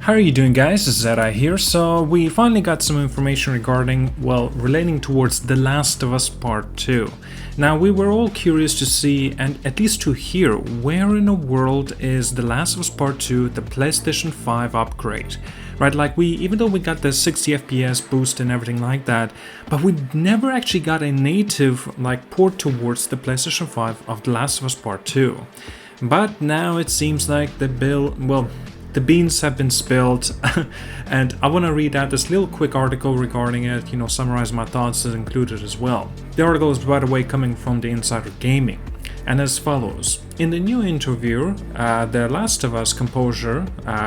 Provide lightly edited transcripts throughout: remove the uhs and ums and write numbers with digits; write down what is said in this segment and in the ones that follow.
How are you doing, guys? It's ZDEyE here. So we finally got some information regarding, well, relating towards The Last of Us Part 2. Now, we were all curious to see, and at least to hear, where in the world is The Last of Us Part 2, the PlayStation 5 upgrade? Right, like even though we got the 60 FPS boost and everything like that, but we never actually got a native, like, port towards the PlayStation 5 of The Last of Us Part 2. But now it seems like the beans have been spilled, and I want to read out this little quick article regarding it, summarize my thoughts as included as well. The article is, by the way, coming from the Insider Gaming, and as follows. In the new interview, The Last of Us composer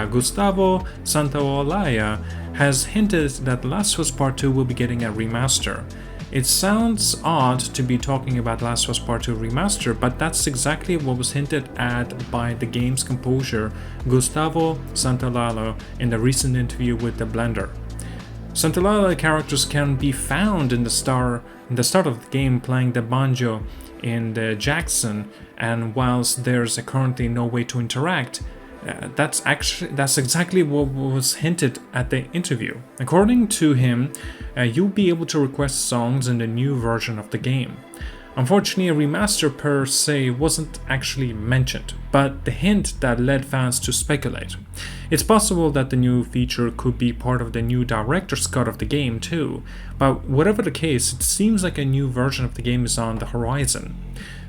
Gustavo Santaolalla has hinted that The Last of Us Part 2 will be getting a remaster. It sounds odd to be talking about Last of Us Part 2 remaster, but that's exactly what was hinted at by the game's composer Gustavo Santaolalla in the recent interview with The Blender. Santaolalla characters can be found in the start of the game playing the banjo in the Jackson, and whilst there's currently no way to interact, that's exactly what was hinted at the interview. According to him, you'll be able to request songs in the new version of the game. Unfortunately, a remaster per se wasn't actually mentioned, but the hint that led fans to speculate. It's possible that the new feature could be part of the new director's cut of the game too, but whatever the case, it seems like a new version of the game is on the horizon.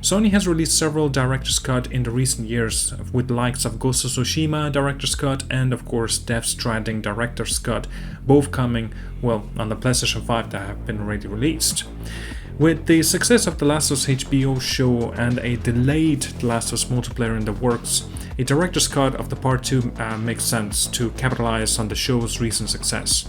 Sony has released several director's cut in the recent years, with the likes of Ghost of Tsushima director's cut and of course Death Stranding director's cut, both coming, on the PlayStation 5 that have been already released. With the success of The Last of Us HBO show and a delayed The Last of Us multiplayer in the works, a director's cut of the Part 2 makes sense to capitalize on the show's recent success.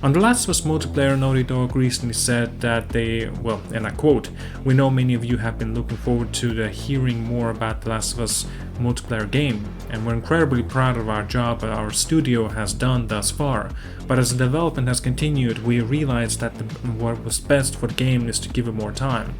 On The Last of Us multiplayer, Naughty Dog recently said that they, and I quote, "We know many of you have been looking forward to hearing more about The Last of Us multiplayer game, and we're incredibly proud of our job that our studio has done thus far. But as the development has continued, we realized that what was best for the game is to give it more time.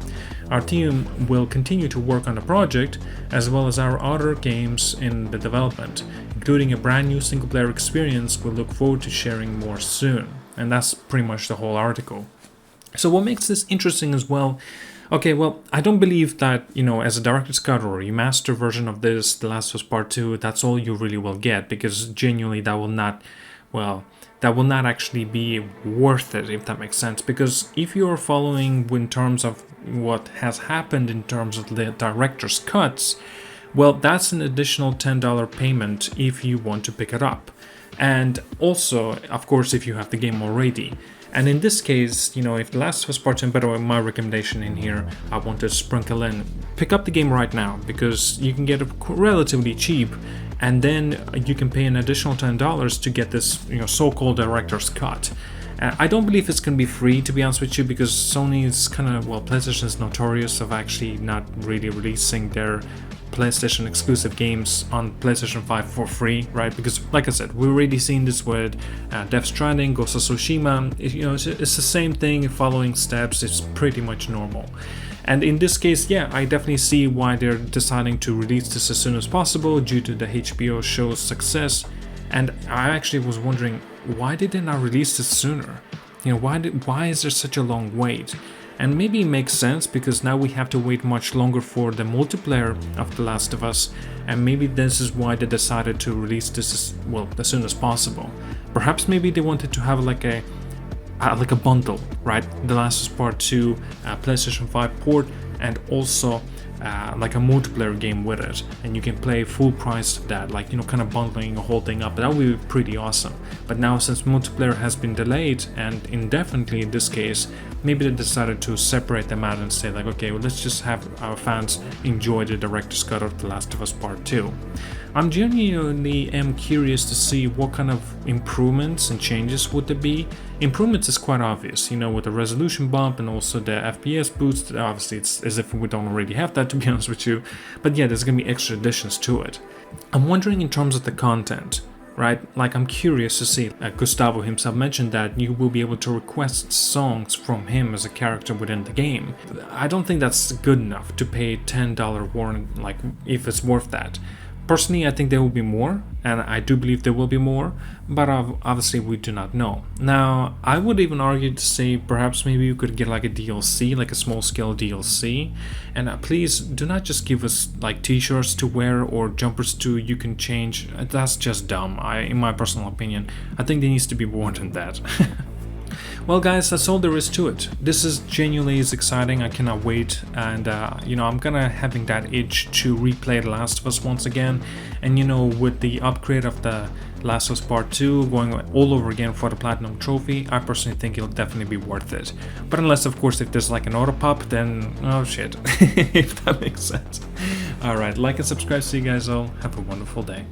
Our team will continue to work on the project, as well as our other games in the development, including a brand new single-player experience. We'll look forward to sharing more soon." And that's pretty much the whole article. So what makes this interesting as well? Okay, I don't believe that, as a director's cut or a remaster version of this, The Last of Us Part 2, that's all you really will get, because genuinely that will not actually be worth it, if that makes sense. Because if you're following in terms of what has happened in terms of the director's cuts, that's an additional $10 payment if you want to pick it up. And also, of course, if you have the game already. And in this case, if The Last of Us Part 2, by the way, my recommendation in here, I want to sprinkle in, pick up the game right now, because you can get it relatively cheap, and then you can pay an additional $10 to get this, so-called director's cut. I don't believe it's going to be free, to be honest with you, because Sony is PlayStation is notorious of actually not really releasing their PlayStation exclusive games on PlayStation 5 for free, right? Because, like I said, we've already seen this with Death Stranding, Ghost of Tsushima. It's the same thing, following steps. It's pretty much normal. And in this case, I definitely see why they're deciding to release this as soon as possible due to the HBO show's success. And I actually was wondering, why did they not release this sooner? Why is there such a long wait? And maybe it makes sense because now we have to wait much longer for the multiplayer of The Last of Us, and maybe this is why they decided to release this as soon as possible. Perhaps maybe they wanted to have like a bundle, right? The Last of Us Part 2 PlayStation 5 port, and also like a multiplayer game with it, and you can play full price of that, kind of bundling the whole thing up. That would be pretty awesome. But now, since multiplayer has been delayed and indefinitely in this case, maybe they decided to separate them out and say okay, let's just have our fans enjoy the director's cut of The Last of Us Part 2. I'm genuinely curious to see what kind of improvements and changes would there be. Improvements is quite obvious, with the resolution bump and also the FPS boost. Obviously, it's as if we don't already have that, to be honest with you. But there's going to be extra additions to it. I'm wondering in terms of the content, right? I'm curious to see. Gustavo himself mentioned that you will be able to request songs from him as a character within the game. I don't think that's good enough to pay $10 warrant, if it's worth that. Personally, I think there will be more, and I do believe there will be more, but obviously we do not know. Now, I would even argue to say perhaps maybe you could get like a DLC, like a small scale DLC, and please do not just give us like t-shirts to wear or jumpers to you can change. That's just dumb, in my personal opinion. I think there needs to be more than that. Well guys, that's all there is to it. This is genuinely is exciting, I cannot wait, and you know, I'm gonna having that itch to replay The Last of Us once again, and you know, with the upgrade of The Last of Us Part 2 going all over again for the Platinum Trophy, I personally think it'll definitely be worth it. But unless of course if there's like an auto pop, then oh shit, if that makes sense. Alright, like and subscribe, see you guys all, have a wonderful day.